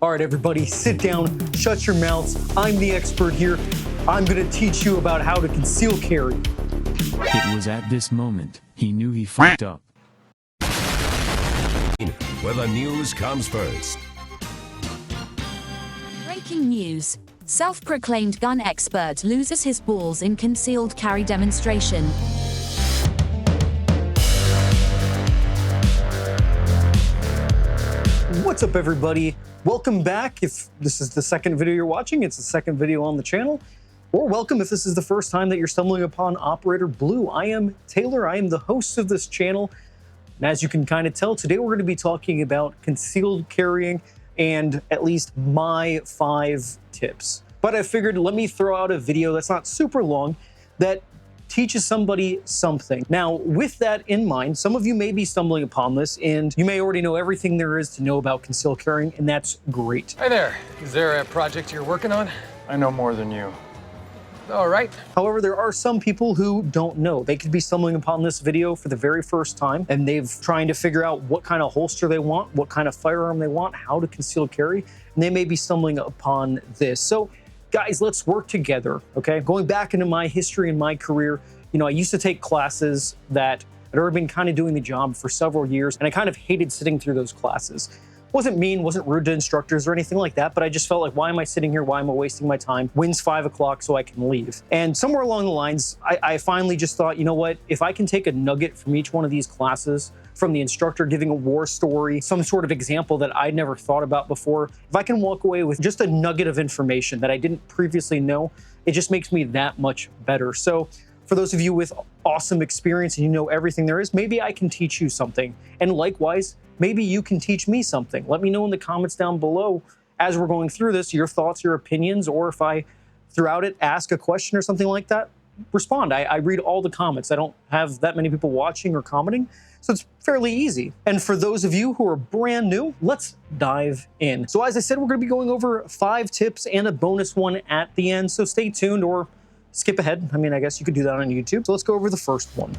All right, everybody, sit down, shut your mouths. I'm the expert here. I'm gonna teach you about how to conceal carry. It was at this moment he knew he fucked up. Where the news comes first. Breaking news. Self-proclaimed gun expert loses his balls in concealed carry demonstration. What's up, everybody? Welcome back. If this is the second video you're watching, it's the second video on the channel. Or welcome if this is the first time that you're stumbling upon Operator Blue. I am Taylor. I am the host of this channel. And as you can kind of tell, today we're going to be talking about concealed carrying and at least my 5 tips. But I figured let me throw out a video that's not super long that teaches somebody something. Now, with that in mind, some of you may be stumbling upon this and you may already know everything there is to know about concealed carrying, and that's great. Hi there. Is there a project you're working on? I know more than you. All right. However, there are some people who don't know. They could be stumbling upon this video for the very first time, and they've trying to figure out what kind of holster they want, what kind of firearm they want, how to conceal carry, and they may be stumbling upon this. So guys, let's work together, okay? Going back into my history and my career, you know, I used to take classes that I'd already been kind of doing the job for several years, and I kind of hated sitting through those classes. Wasn't mean, wasn't rude to instructors or anything like that, but I just felt like, why am I sitting here? Why am I wasting my time? When's 5 o'clock so I can leave? And somewhere along the lines, I finally just thought, you know what? If I can take a nugget from each one of these classes, from the instructor giving a war story, some sort of example that I'd never thought about before, if I can walk away with just a nugget of information that I didn't previously know, it just makes me that much better. So for those of you with awesome experience and you know everything there is, maybe I can teach you something. And likewise, maybe you can teach me something. Let me know in the comments down below as we're going through this, your thoughts, your opinions, or if I, throughout it, ask a question or something like that, respond. I read all the comments. I don't have that many people watching or commenting, so it's fairly easy. And for those of you who are brand new, let's dive in. So as I said, we're going to be going over 5 tips and a bonus one at the end, so stay tuned or skip ahead. I mean, I guess you could do that on YouTube. So let's go over the first one.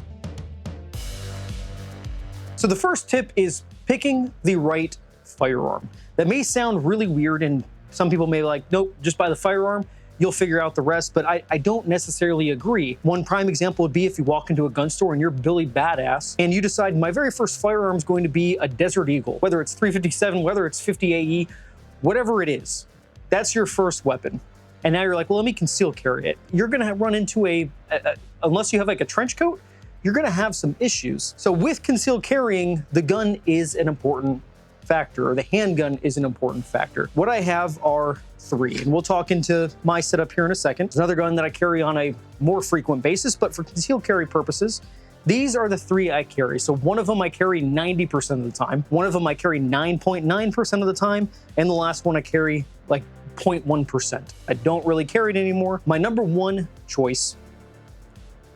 So the first tip is picking the right firearm. That may sound really weird, and some people may be like, nope, just buy the firearm, you'll figure out the rest, but I don't necessarily agree. One prime example would be if you walk into a gun store and you're Billy Badass and you decide my very first firearm is going to be a Desert Eagle, whether it's 357, whether it's 50 AE, whatever it is, that's your first weapon. And now you're like, well, let me conceal carry it. You're gonna run into unless you have like a trench coat, you're gonna have some issues. So with concealed carrying, the gun is an important factor, or the handgun is an important factor. What I have are 3, and we'll talk into my setup here in a second. There's another gun that I carry on a more frequent basis, but for concealed carry purposes, these are the 3 I carry. So one of them I carry 90% of the time, one of them I carry 9.9% of the time, and the last one I carry like 0.1%. I don't really carry it anymore. My number 1 choice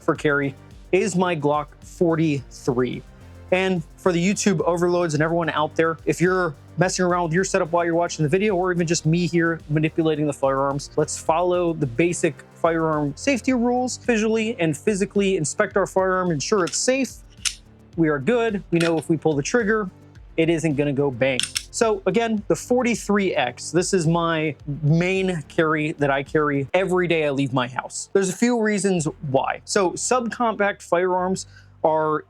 for carry is my Glock 43. And for the YouTube overloads and everyone out there, if you're messing around with your setup while you're watching the video, or even just me here manipulating the firearms, let's follow the basic firearm safety rules, visually and physically inspect our firearm, ensure it's safe. We are good. We know if we pull the trigger, it isn't gonna go bang. So again, the 43X, this is my main carry that I carry every day I leave my house. There's a few reasons why. So subcompact firearms are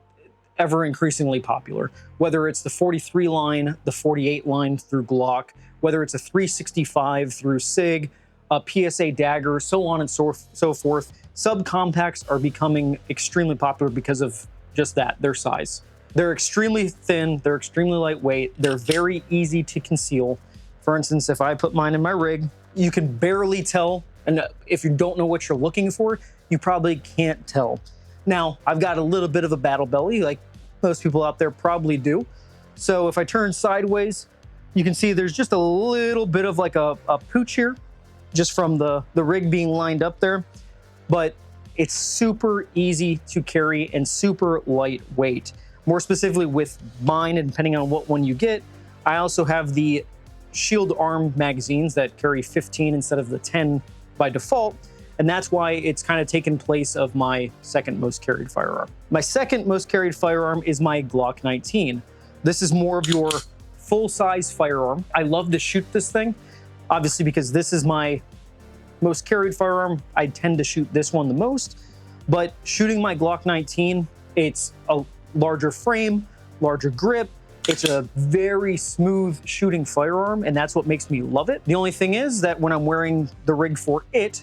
ever increasingly popular, whether it's the 43 line, the 48 line through Glock, whether it's a 365 through SIG, a PSA dagger, so on and so forth. Subcompacts are becoming extremely popular because of just that, their size. They're extremely thin, they're extremely lightweight, they're very easy to conceal. For instance, if I put mine in my rig, you can barely tell, and if you don't know what you're looking for, you probably can't tell. Now, I've got a little bit of a battle belly, like most people out there probably do. So if I turn sideways, you can see there's just a little bit of like a pooch here, just from the rig being lined up there. But it's super easy to carry and super lightweight. More specifically with mine, and depending on what one you get, I also have the shield arm magazines that carry 15 instead of the 10 by default. And that's why it's kind of taken place of my second most carried firearm. My second most carried firearm is my Glock 19. This is more of your full-size firearm. I love to shoot this thing, obviously because this is my most carried firearm. I tend to shoot this one the most, but shooting my Glock 19, it's a larger frame, larger grip. It's a very smooth shooting firearm, and that's what makes me love it. The only thing is that when I'm wearing the rig for it,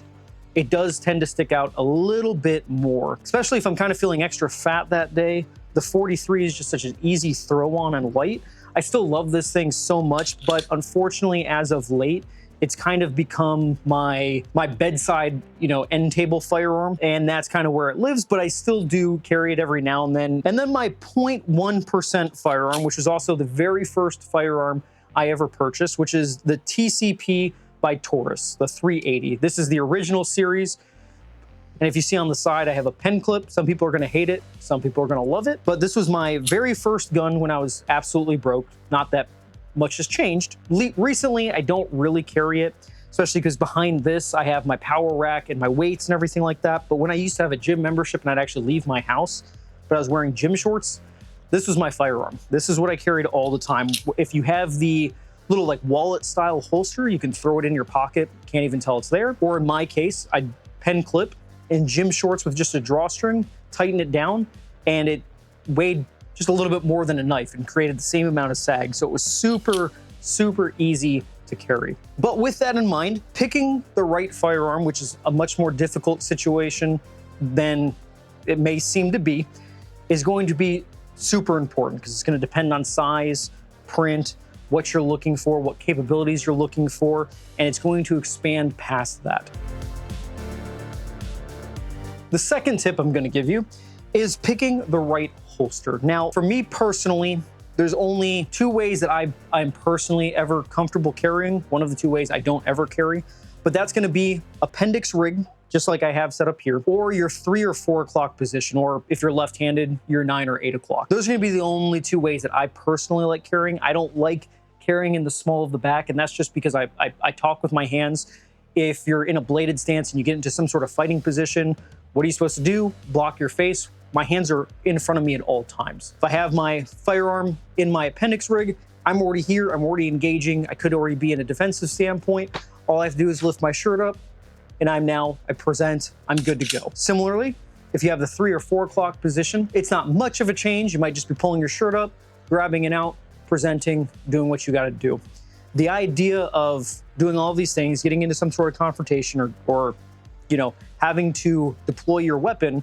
it does tend to stick out a little bit more, especially if I'm kind of feeling extra fat that day. The 43 is just such an easy throw on and light. I still love this thing so much, but unfortunately, as of late, it's kind of become my bedside, end table firearm, and that's kind of where it lives, but I still do carry it every now and then. And then my 0.1% firearm, which is also the very first firearm I ever purchased, which is the TCP by Taurus, the 380. This is the original series. And if you see on the side, I have a pen clip. Some people are gonna hate it, some people are gonna love it, but this was my very first gun when I was absolutely broke. Not that much has changed. Recently, I don't really carry it, especially because behind this, I have my power rack and my weights and everything like that. But when I used to have a gym membership and I'd actually leave my house, but I was wearing gym shorts, this was my firearm. This is what I carried all the time. If you have the little like wallet style holster, you can throw it in your pocket, can't even tell it's there. Or in my case, I'd pen clip in gym shorts with just a drawstring, tighten it down, and it weighed just a little bit more than a knife and created the same amount of sag. So it was super, super easy to carry. But with that in mind, picking the right firearm, which is a much more difficult situation than it may seem to be, is going to be super important because it's going to depend on size, print, what you're looking for, what capabilities you're looking for, and it's going to expand past that. The second tip I'm going to give you is picking the right holster. Now, for me personally, there's only two ways that I'm personally ever comfortable carrying. One of the two ways I don't ever carry, but that's going to be appendix rig, just like I have set up here, or your 3 or 4 o'clock position, or if you're left-handed, your 9 or 8 o'clock. Those are going to be the only two ways that I personally like carrying. I don't like carrying in the small of the back, and that's just because I talk with my hands. If you're in a bladed stance and you get into some sort of fighting position, what are you supposed to do? Block your face. My hands are in front of me at all times. If I have my firearm in my appendix rig, I'm already here, I'm already engaging. I could already be in a defensive standpoint. All I have to do is lift my shirt up and I present, I'm good to go. Similarly, if you have the 3 or 4 o'clock position, it's not much of a change. You might just be pulling your shirt up, grabbing it out, presenting, doing what you gotta do. The idea of doing all these things, getting into some sort of confrontation or having to deploy your weapon,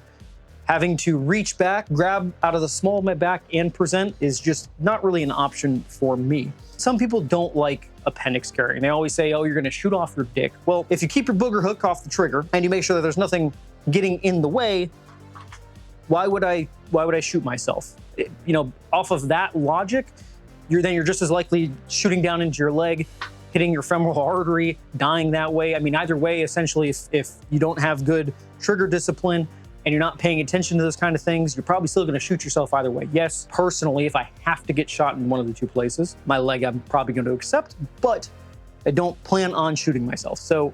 having to reach back, grab out of the small of my back and present is just not really an option for me. Some people don't like appendix carrying. They always say, oh, you're gonna shoot off your dick. Well, if you keep your booger hook off the trigger and you make sure that there's nothing getting in the way, why would I shoot myself? Off of that logic, you're just as likely shooting down into your leg, hitting your femoral artery, dying that way. I mean, either way, essentially, if you don't have good trigger discipline and you're not paying attention to those kind of things, you're probably still gonna shoot yourself either way. Yes, personally, if I have to get shot in one of the two places, my leg I'm probably going to accept, but I don't plan on shooting myself. So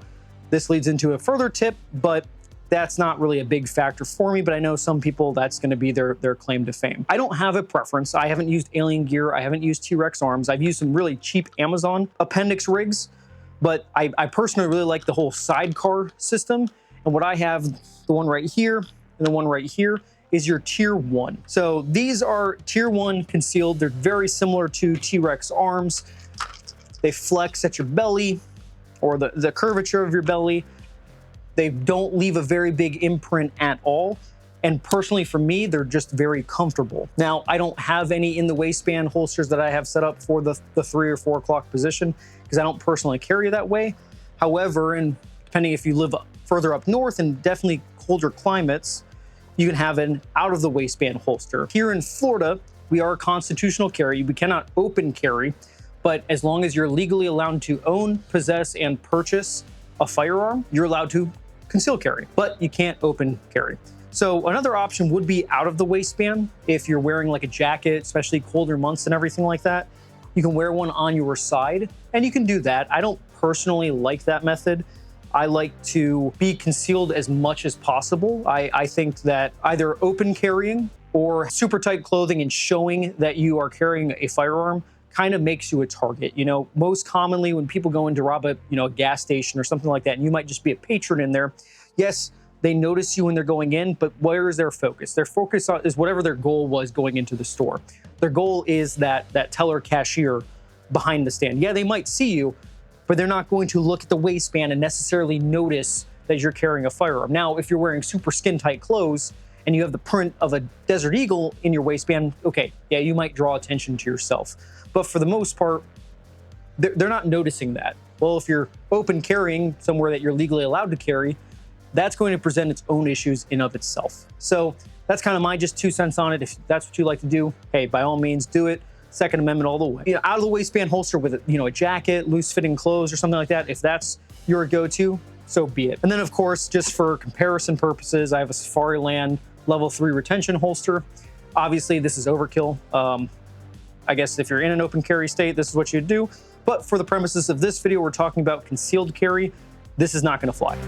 this leads into a further tip, but that's not really a big factor for me, but I know some people that's gonna be their claim to fame. I don't have a preference. I haven't used Alien Gear. I haven't used T-Rex arms. I've used some really cheap Amazon appendix rigs, but I personally really like the whole sidecar system. And what I have, the one right here and the one right here, is your tier 1. So these are tier 1 concealed. They're very similar to T-Rex arms. They flex at your belly or the curvature of your belly. They don't leave a very big imprint at all. And personally for me, they're just very comfortable. Now, I don't have any in the waistband holsters that I have set up for the 3 or 4 o'clock position because I don't personally carry that way. However, and depending if you live further up north and definitely colder climates, you can have an out of the waistband holster. Here in Florida, we are a constitutional carry. We cannot open carry, but as long as you're legally allowed to own, possess, and purchase a firearm, you're allowed to conceal carry, but you can't open carry. So another option would be out of the waistband. If you're wearing like a jacket, especially colder months and everything like that, you can wear one on your side and you can do that. I don't personally like that method. I like to be concealed as much as possible. I think that either open carrying or super tight clothing and showing that you are carrying a firearm kind of makes you a target. You know, most commonly when people go in to rob a gas station or something like that, and you might just be a patron in there, yes, they notice you when they're going in, but where is their focus? Their focus is whatever their goal was going into the store. Their goal is that teller cashier behind the stand. Yeah, they might see you, but they're not going to look at the waistband and necessarily notice that you're carrying a firearm. Now, if you're wearing super skin tight clothes and you have the print of a Desert Eagle in your waistband, okay, yeah, you might draw attention to yourself. But for the most part, they're not noticing that. Well, if you're open carrying somewhere that you're legally allowed to carry, that's going to present its own issues in of itself. So that's kind of my just 2 cents on it. If that's what you like to do, hey, by all means, do it. Second Amendment all the way. You know, out of the waistband holster with a jacket, loose fitting clothes or something like that. If that's your go-to, so be it. And then of course, just for comparison purposes, I have a Safariland level 3 retention holster. Obviously this is overkill. I guess if you're in an open carry state, this is what you'd do. But for the premises of this video, we're talking about concealed carry. This is not gonna fly.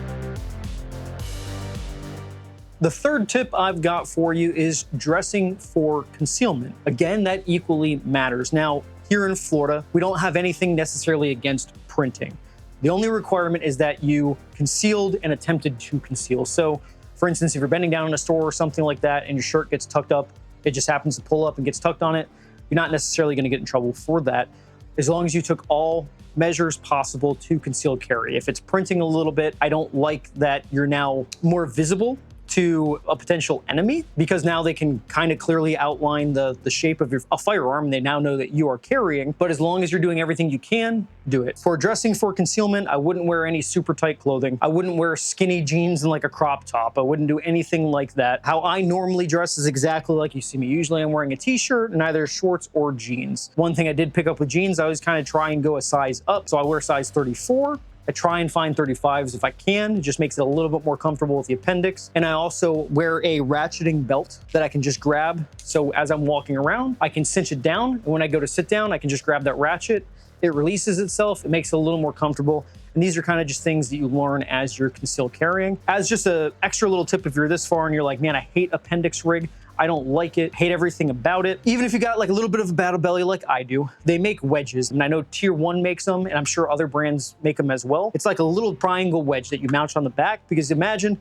The third tip I've got for you is dressing for concealment. Again, that equally matters. Now, here in Florida, we don't have anything necessarily against printing. The only requirement is that you concealed and attempted to conceal. So, for instance, if you're bending down in a store or something like that and your shirt gets tucked up, it just happens to pull up and gets tucked on it, you're not necessarily going to get in trouble for that, as long as you took all measures possible to concealed carry. If it's printing a little bit, I don't like that you're now more visible to a potential enemy, because now they can kind of clearly outline the shape of a firearm, and they now know that you are carrying. But as long as you're doing everything you can, do it. For dressing for concealment, I wouldn't wear any super tight clothing. I wouldn't wear skinny jeans and like a crop top. I wouldn't do anything like that. How I normally dress is exactly like you see me. Usually I'm wearing a t-shirt and either shorts or jeans. One thing I did pick up with jeans, I always kind of try and go a size up. So I wear size 34. I try and find 35s if I can. It just makes it a little bit more comfortable with the appendix. And I also wear a ratcheting belt that I can just grab. So as I'm walking around, I can cinch it down. And when I go to sit down, I can just grab that ratchet. It releases itself. It makes it a little more comfortable. And these are kind of just things that you learn as you're concealed carrying. As just an extra little tip, if you're this far and you're like, man, I hate appendix rig. I don't like it, hate everything about it. Even if you got like a little bit of a battle belly like I do, they make wedges. And I know Tier 1 makes them, and I'm sure other brands make them as well. It's like a little triangle wedge that you mount on the back, because imagine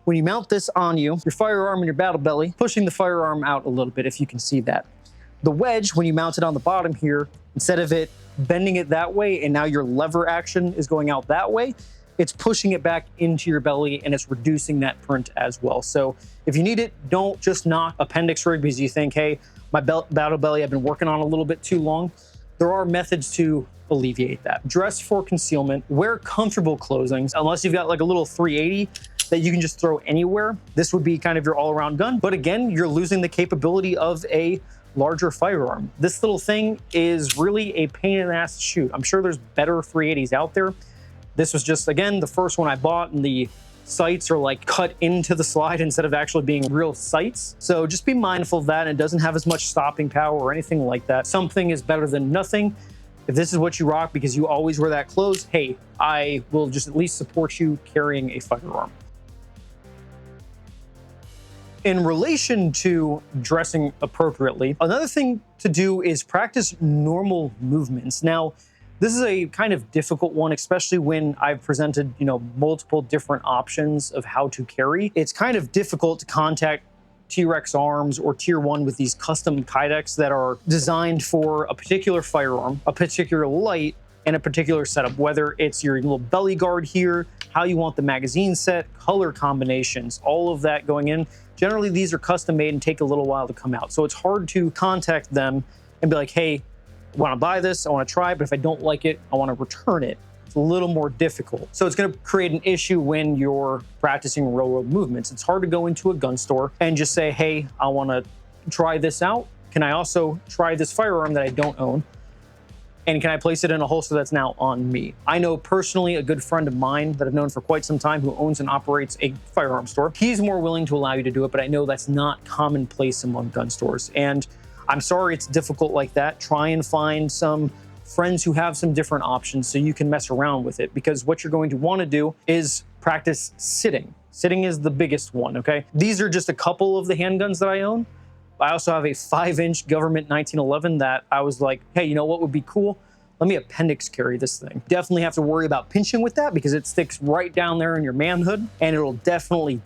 when you mount this on you, your firearm and your battle belly, pushing the firearm out a little bit, if you can see that. The wedge, when you mount it on the bottom here, instead of it bending it that way, and now your lever action is going out that way, it's pushing it back into your belly, and it's reducing that print as well. So if you need it, don't just knock appendix rig because you think, hey, my battle belly I've been working on a little bit too long. There are methods to alleviate that. Dress for concealment, wear comfortable clothing, unless you've got like a little 380 that you can just throw anywhere. This would be kind of your all-around gun. But again, you're losing the capability of a larger firearm. This little thing is really a pain in the ass to shoot. I'm sure there's better 380s out there. This was just, again, the first one I bought, and the sights are like cut into the slide instead of actually being real sights. So just be mindful of that. It doesn't have as much stopping power or anything like that. Something is better than nothing. If this is what you rock because you always wear that clothes, hey, I will just at least support you carrying a firearm. In relation to dressing appropriately, another thing to do is practice normal movements. Now, this is a kind of difficult one, especially when I've presented, multiple different options of how to carry. It's kind of difficult to contact T-Rex arms or Tier 1 with these custom kydex that are designed for a particular firearm, a particular light, and a particular setup, whether it's your little belly guard here, how you want the magazine set, color combinations, all of that going in. Generally, these are custom made and take a little while to come out. So it's hard to contact them and be like, hey, I want to buy this, I want to try it, but if I don't like it, I want to return it. It's a little more difficult. So it's going to create an issue when you're practicing real world movements. It's hard to go into a gun store and just say, hey, I want to try this out. Can I also try this firearm that I don't own? And can I place it in a holster that's now on me? I know personally a good friend of mine that I've known for quite some time who owns and operates a firearm store. He's more willing to allow you to do it, but I know that's not commonplace among gun stores. And I'm sorry it's difficult like that. Try and find some friends who have some different options so you can mess around with it, because what you're going to want to do is practice sitting. Sitting is the biggest one, okay? These are just a couple of the handguns that I own. I also have a 5-inch government 1911 that I was like, hey, you know what would be cool? Let me appendix carry this thing. Definitely have to worry about pinching with that because it sticks right down there in your manhood and it'll definitely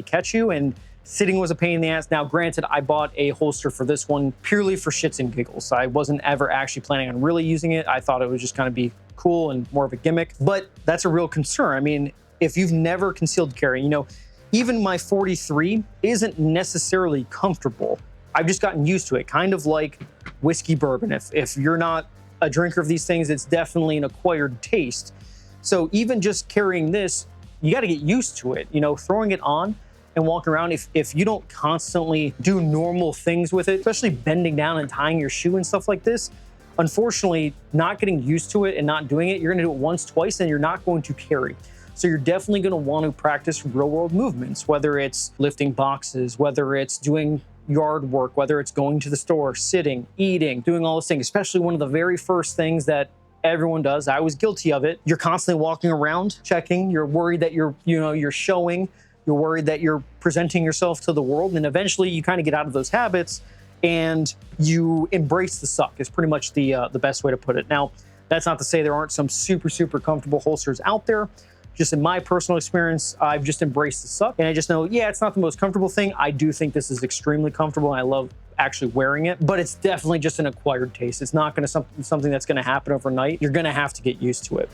catch you. And sitting was a pain in the ass. Now, granted, I bought a holster for this one purely for shits and giggles. I wasn't ever actually planning on really using it. I thought it was just gonna be cool and more of a gimmick, but that's a real concern. I mean, if you've never concealed carry, you know, even my 43 isn't necessarily comfortable. I've just gotten used to it, kind of like whiskey bourbon. If you're not a drinker of these things, it's definitely an acquired taste. So even just carrying this, you got to get used to it. You know, throwing it on and walking around, if you don't constantly do normal things with it, especially bending down and tying your shoe and stuff like this, unfortunately, not getting used to it and not doing it, you're going to do it once, twice, and you're not going to carry. So you're definitely going to want to practice real world movements, whether it's lifting boxes, whether it's doing yard work, whether it's going to the store, sitting, eating, doing all those things, especially one of the very first things that everyone does. I was guilty of it. You're constantly walking around, checking. You're worried that you're showing. You're worried that you're presenting yourself to the world. And eventually you kind of get out of those habits and you embrace the suck is pretty much the best way to put it. Now, that's not to say there aren't some super comfortable holsters out there. Just in my personal experience, I've just embraced the suck. And I just know, yeah, it's not the most comfortable thing. I do think this is extremely comfortable and I love actually wearing it, but it's definitely just an acquired taste. It's not going to something that's going to happen overnight. You're going to have to get used to it.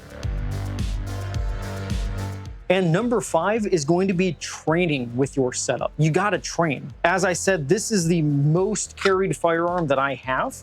And number 5 is going to be training with your setup. You got to train. As I said, this is the most carried firearm that I have.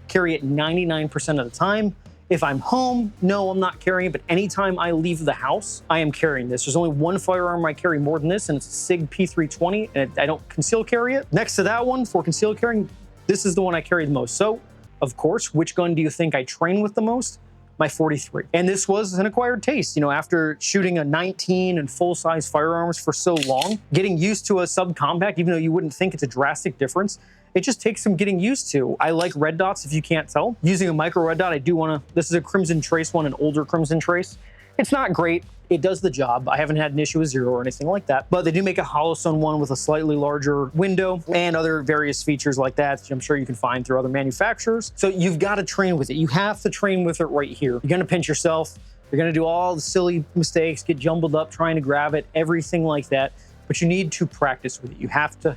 Carry it 99% of the time. If I'm home, no, I'm not carrying it, but anytime I leave the house, I am carrying this. There's only one firearm I carry more than this, and it's a SIG P320, and I don't conceal carry it. Next to that one, for concealed carrying, this is the one I carry the most. So, of course, which gun do you think I train with the most? My 43. And this was an acquired taste. You know, after shooting a 19 and full-size firearms for so long, getting used to a subcompact, even though you wouldn't think it's a drastic difference, it just takes some getting used to. I like red dots, if you can't tell. Using a micro red dot, I do want to, this is a Crimson Trace one, an older Crimson Trace. It's not great. It does the job. I haven't had an issue with 0 or anything like that, but they do make a hollow stone one with a slightly larger window and other various features like that, which I'm sure you can find through other manufacturers. So you've got to train with it. You have to train with it right here. You're going to pinch yourself. You're going to do all the silly mistakes, get jumbled up trying to grab it, everything like that. But you need to practice with it. You have to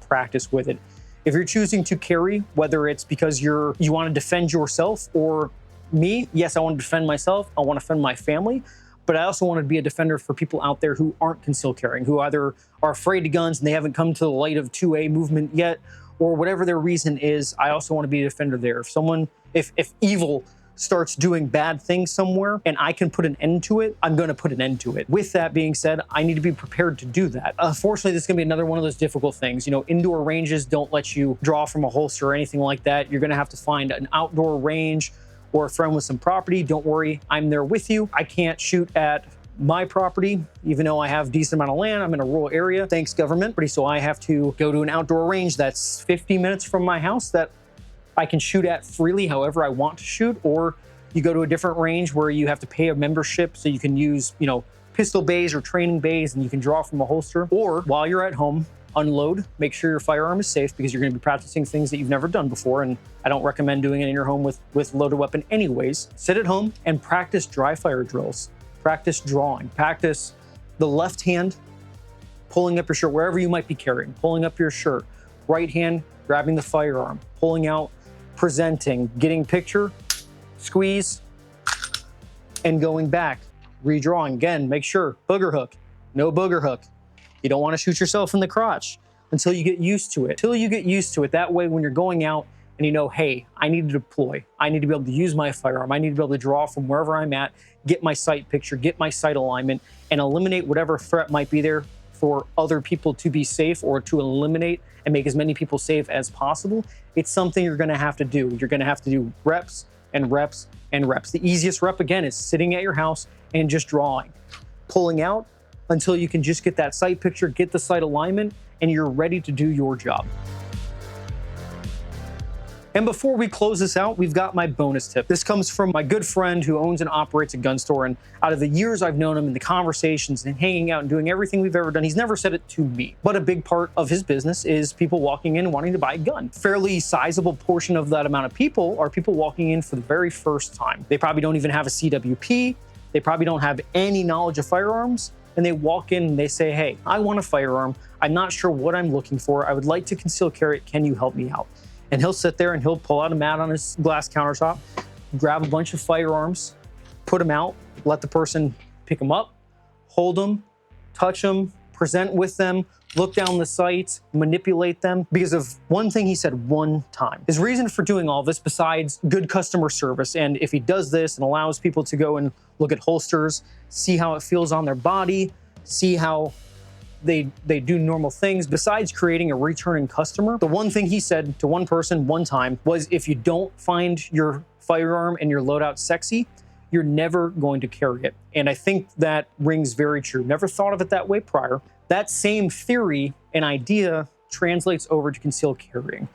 practice with it. If you're choosing to carry, whether it's because you want to defend yourself or me, yes, I want to defend myself. I want to defend my family. But I also want to be a defender for people out there who aren't concealed carrying, who either are afraid of guns and they haven't come to the light of 2A movement yet, or whatever their reason is. I also want to be a defender there. If evil starts doing bad things somewhere and I can put an end to it, I'm going to put an end to it. With that being said, I need to be prepared to do that. Unfortunately, this is going to be another one of those difficult things. You know, indoor ranges don't let you draw from a holster or anything like that. You're going to have to find an outdoor range or a friend with some property. Don't worry, I'm there with you. I can't shoot at my property, even though I have a decent amount of land. I'm in a rural area, thanks government. So I have to go to an outdoor range that's 50 minutes from my house that I can shoot at freely however I want to shoot, or you go to a different range where you have to pay a membership so you can use, you know, pistol bays or training bays and you can draw from a holster. Or while you're at home, unload, make sure your firearm is safe because you're going to be practicing things that you've never done before. And I don't recommend doing it in your home with loaded weapon anyways. Sit at home and practice dry fire drills. Practice drawing. Practice the left hand pulling up your shirt, wherever you might be carrying, pulling up your shirt. Right hand grabbing the firearm, pulling out, presenting, getting picture, squeeze, and going back, redrawing. Again, make sure, booger hook, no booger hook. You don't want to shoot yourself in the crotch until you get used to it. That way, when you're going out and you know, hey, I need to deploy. I need to be able to use my firearm. I need to be able to draw from wherever I'm at, get my sight picture, get my sight alignment, and eliminate whatever threat might be there for other people to be safe or to eliminate and make as many people safe as possible. It's something you're going to have to do. You're going to have to do reps and reps and reps. The easiest rep, again, is sitting at your house and just drawing, pulling out until you can just get that sight picture, get the sight alignment, and you're ready to do your job. And before we close this out, we've got my bonus tip. This comes from my good friend who owns and operates a gun store. And out of the years I've known him and the conversations and hanging out and doing everything we've ever done, he's never said it to me. But a big part of his business is people walking in and wanting to buy a gun. Fairly sizable portion of that amount of people are people walking in for the very first time. They probably don't even have a CWP. They probably don't have any knowledge of firearms. And they walk in and they say, hey, I want a firearm. I'm not sure what I'm looking for. I would like to conceal carry it. Can you help me out? And he'll sit there and he'll pull out a mat on his glass countertop, grab a bunch of firearms, put them out, let the person pick them up, hold them, touch them, present with them, look down the sights, manipulate them because of one thing he said one time. His reason for doing all this, besides good customer service, and if he does this and allows people to go and look at holsters, see how it feels on their body, see how they do normal things, besides creating a returning customer, the one thing he said to one person one time was, if you don't find your firearm and your loadout sexy, you're never going to carry it. And I think that rings very true. Never thought of it that way prior. That same theory and idea translates over to concealed carrying.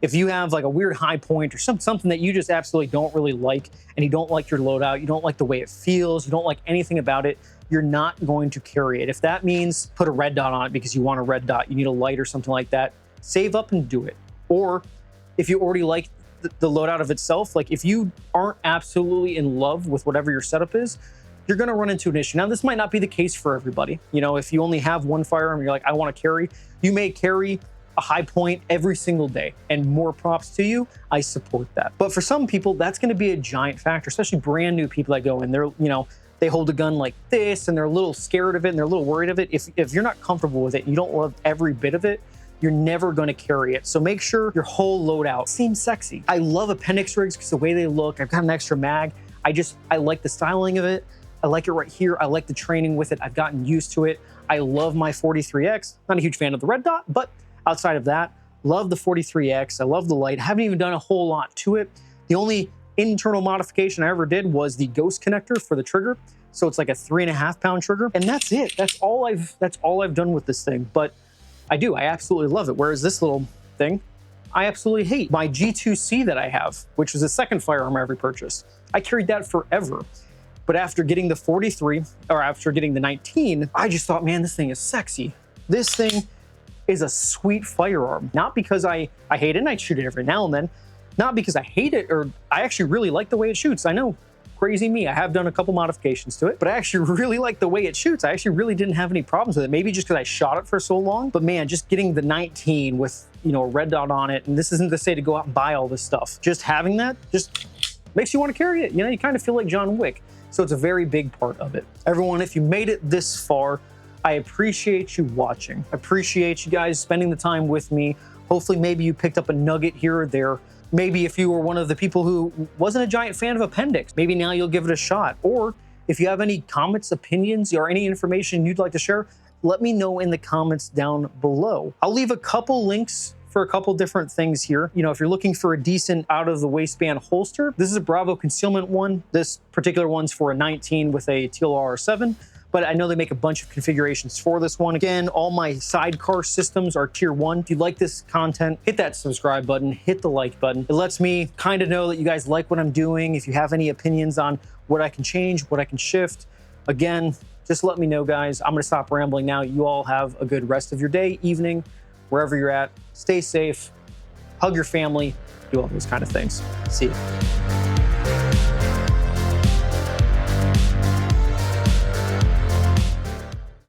If you have like a weird high point or something that you just absolutely don't really like, and you don't like your loadout, you don't like the way it feels, you don't like anything about it, you're not going to carry it. If that means put a red dot on it because you want a red dot, you need a light or something like that, save up and do it. Or if you already like the loadout of itself, like if you aren't absolutely in love with whatever your setup is, you're gonna run into an issue. Now, this might not be the case for everybody. You know, if you only have one firearm, you're like, I wanna carry, you may carry a high point every single day, and more props to you. I support that. But for some people, that's gonna be a giant factor, especially brand new people that go in. They're, you know, they hold a gun like this and they're a little scared of it and they're a little worried of it. If you're not comfortable with it, you don't love every bit of it, you're never going to carry it. So make sure your whole loadout seems sexy. I love appendix rigs because the way they look. I've got an extra mag. I like the styling of it. I like it right here. I like the training with it. I've gotten used to it. I love my 43X. Not a huge fan of the red dot, but outside of that, love the 43X. I love the light. Haven't even done a whole lot to it. The only internal modification I ever did was the ghost connector for the trigger. So it's like a 3.5 pound trigger, and that's it. That's all I've done with this thing. But I absolutely love it. Whereas this little thing, I absolutely hate. My G2C that I have, which was the second firearm I ever purchased, I carried that forever. But after getting the 43, or after getting the 19, I just thought, man, this thing is sexy. This thing is a sweet firearm. Not because I hate it and I shoot it every now and then. Not because I hate it, or I actually really like the way it shoots. I know, crazy me, I have done a couple modifications to it, but I actually really like the way it shoots. I actually really didn't have any problems with it. Maybe just because I shot it for so long, but man, just getting the 19 with, you know, a red dot on it, and this isn't to say to go out and buy all this stuff. Just having that just makes you want to carry it. You know, you kind of feel like John Wick. So it's a very big part of it. Everyone, if you made it this far, I appreciate you watching. I appreciate you guys spending the time with me. Hopefully, maybe you picked up a nugget here or there. Maybe if you were one of the people who wasn't a giant fan of appendix, maybe now you'll give it a shot. Or if you have any comments, opinions, or any information you'd like to share, let me know in the comments down below. I'll leave a couple links for a couple different things here. You know, if you're looking for a decent out of the waistband holster, this is a Bravo concealment one. This particular one's for a 19 with a TLR7. But I know they make a bunch of configurations for this one. Again, all my sidecar systems are tier 1. If you like this content, hit that subscribe button, hit the like button. It lets me kind of know that you guys like what I'm doing. If you have any opinions on what I can change, what I can shift, again, just let me know, guys. I'm gonna stop rambling now. You all have a good rest of your day, evening, wherever you're at. Stay safe, hug your family, do all those kind of things. See you.